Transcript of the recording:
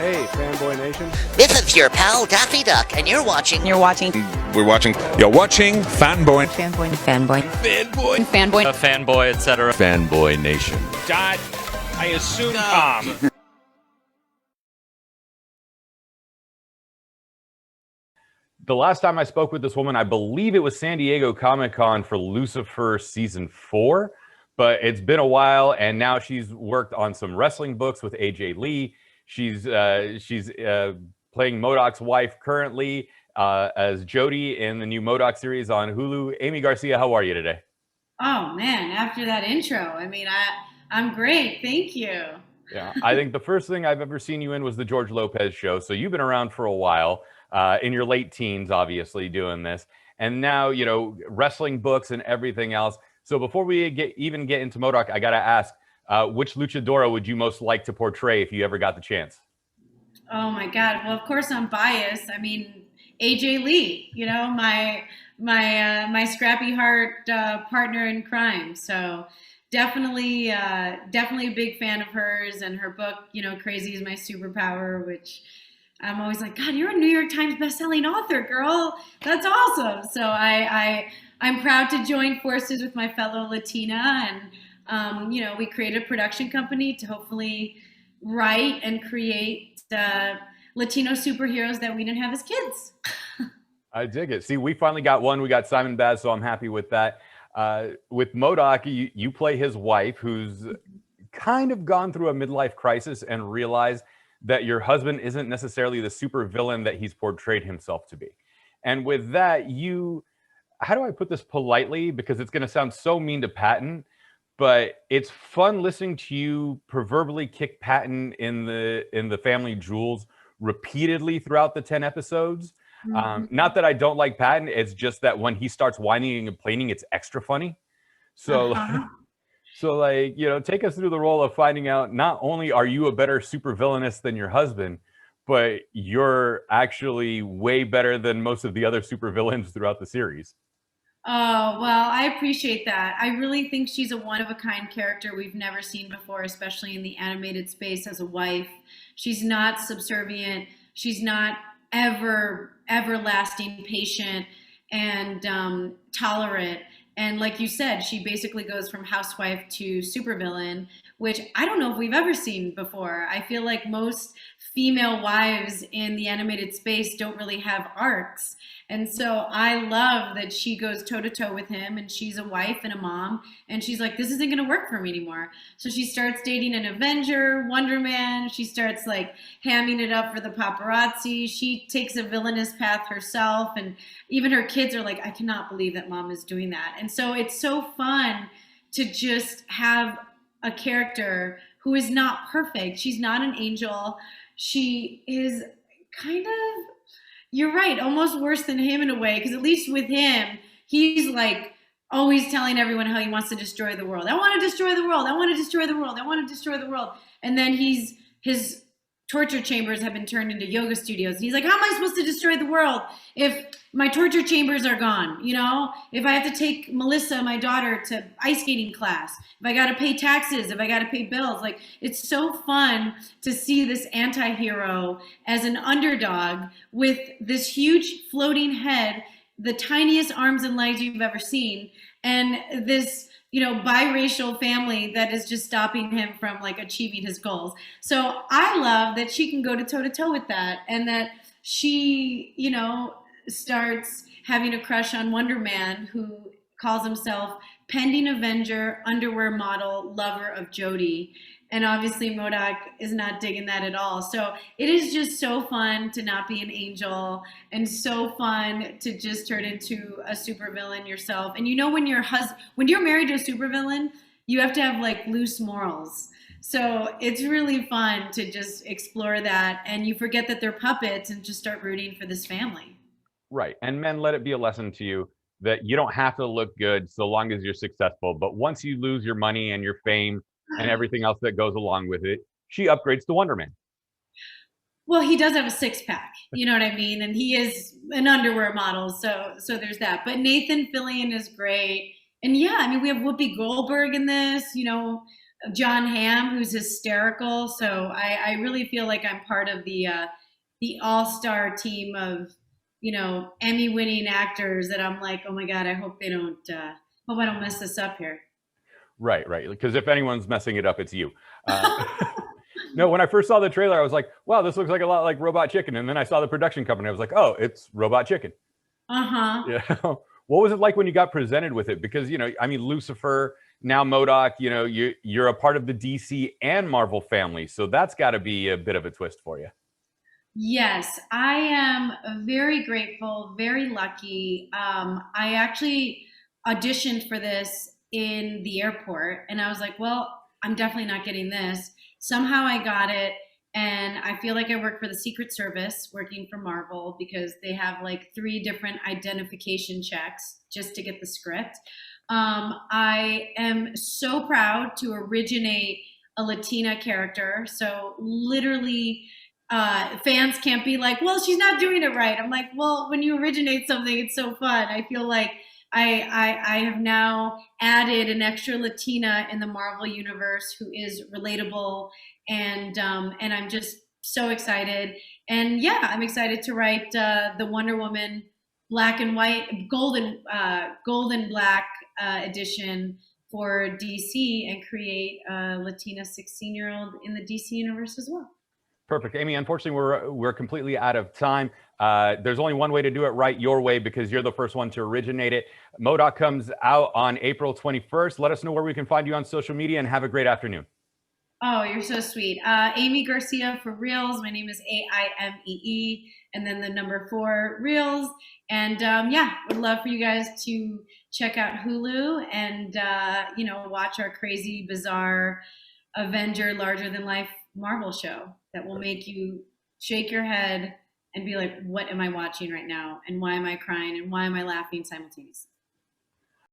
Hey, Fanboy Nation. This is your pal Daffy Duck, and you're watching. We're watching Fanboy. Fanboy, etc. Fanboy Nation. Dot, I assume Tom. The last time I spoke with this woman, I believe it was San Diego Comic-Con for Lucifer Season 4, but it's been a while, and now she's worked on some wrestling books with AJ Lee. She's playing M.O.D.O.K's wife currently as Jodie in the new M.O.D.O.K series on Hulu. Aimee Garcia, how are you today? Oh man, after that intro, I mean, I'm great, thank you. Yeah, I think the first thing I've ever seen you in was the George Lopez show, so you've been around for a while. In your late teens, obviously, doing this. And now, you know, wrestling books and everything else. So before we even get into M.O.D.O.K, I got to ask, which luchadora would you most like to portray if you ever got the chance? Oh my God. Well, of course I'm biased. I mean, AJ Lee, you know, my scrappy heart partner in crime. So definitely a big fan of hers and her book, you know, Crazy is My Superpower, which I'm always like, God, you're a New York Times bestselling author, girl. That's awesome. So I'm proud to join forces with my fellow Latina, and you know, we created a production company to hopefully write and create Latino superheroes that we didn't have as kids. I dig it. See, we finally got one. We got Simon Baz, so I'm happy with that. With M.O.D.O.K, you play his wife, who's kind of gone through a midlife crisis and realized that your husband isn't necessarily the super villain that he's portrayed himself to be. And with that, how do I put this politely? Because it's going to sound so mean to Patton, but it's fun listening to you proverbially kick Patton in the family jewels repeatedly throughout the 10 episodes. Mm-hmm. Not that I don't like Patton, it's just that when he starts whining and complaining, it's extra funny. So So, like, you know, take us through the role of finding out not only are you a better supervillainess than your husband, but you're actually way better than most of the other supervillains throughout the series. Oh, well, I appreciate that. I really think she's a one-of-a-kind character we've never seen before, especially in the animated space as a wife. She's not subservient. She's not everlasting patient and tolerant. And like you said, she basically goes from housewife to supervillain, which I don't know if we've ever seen before. I feel like most female wives in the animated space don't really have arcs. And so I love that she goes toe-to-toe with him, and she's a wife and a mom, and she's like, this isn't going to work for me anymore. So she starts dating an Avenger, Wonder Man. She starts like hamming it up for the paparazzi. She takes a villainous path herself, and even her kids are like, I cannot believe that mom is doing that. And so it's so fun to just have a character who is not perfect. She's not an angel. She is kind of, you're right, almost worse than him in a way, because at least with him, he's like always telling everyone how he wants to destroy the world. I want to destroy the world. I want to destroy the world. I want to destroy the world. And then his torture chambers have been turned into yoga studios. And he's like, how am I supposed to destroy the world if my torture chambers are gone? You know, if I have to take Melissa, my daughter, to ice skating class, if I got to pay taxes, if I got to pay bills, like, it's so fun to see this anti-hero as an underdog with this huge floating head, the tiniest arms and legs you've ever seen, and this, you know, biracial family that is just stopping him from like achieving his goals. So I love that she can go to toe-to-toe with that, and that she, you know, starts having a crush on Wonder Man, who calls himself pending Avenger, underwear model, lover of Jodie. And obviously M.O.D.O.K is not digging that at all. So it is just so fun to not be an angel, and so fun to just turn into a supervillain yourself. And you know, when you're married to a supervillain, you have to have like loose morals. So it's really fun to just explore that, and you forget that they're puppets and just start rooting for this family. Right. And men, let it be a lesson to you that you don't have to look good so long as you're successful. But once you lose your money and your fame and everything else that goes along with it, she upgrades to Wonder Man. Well, he does have a six-pack, you know what I mean? And he is an underwear model, so there's that. But Nathan Fillion is great. And yeah, I mean, we have Whoopi Goldberg in this, you know, John Hamm, who's hysterical. So I really feel like I'm part of the all-star team of, you know, Emmy-winning actors that I'm like, oh my God, I hope hope I don't mess this up here. Right, right. Because if anyone's messing it up, it's you. No, when I first saw the trailer, I was like, wow, this looks like a lot like Robot Chicken. And then I saw the production company. I was like, oh, it's Robot Chicken. Uh-huh. Yeah. What was it like when you got presented with it? Because, you know, I mean, Lucifer, now M.O.D.O.K, you know, you're a part of the DC and Marvel family. So that's got to be a bit of a twist for you. Yes, I am very grateful, very lucky. I actually auditioned for this in the airport, and I was like, well, I'm definitely not getting this. Somehow I got it, and I feel like I work for the Secret Service working for Marvel because they have like 3 different identification checks just to get the script. I am so proud to originate a Latina character. So literally, fans can't be like, well, she's not doing it right. I'm like, well, when you originate something, it's so fun. I feel like I have now added an extra Latina in the Marvel universe who is relatable, and I'm just so excited. And yeah, I'm excited to write the Wonder Woman black and white, golden black edition for DC and create a Latina 16-year-old in the DC universe as well. Perfect. Aimee, unfortunately, we're completely out of time. There's only one way to do it right, your way, because you're the first one to originate it. M.O.D.O.K comes out on April 21st. Let us know where we can find you on social media, and have a great afternoon. Oh, you're so sweet. Aimee Garcia for Reels. My name is Aimee, and then the number 4 Reels. And yeah, would love for you guys to check out Hulu and you know, watch our crazy, bizarre Avenger, larger than life Marvel show that will make you shake your head and be like, what am I watching right now? And why am I crying? And why am I laughing simultaneously?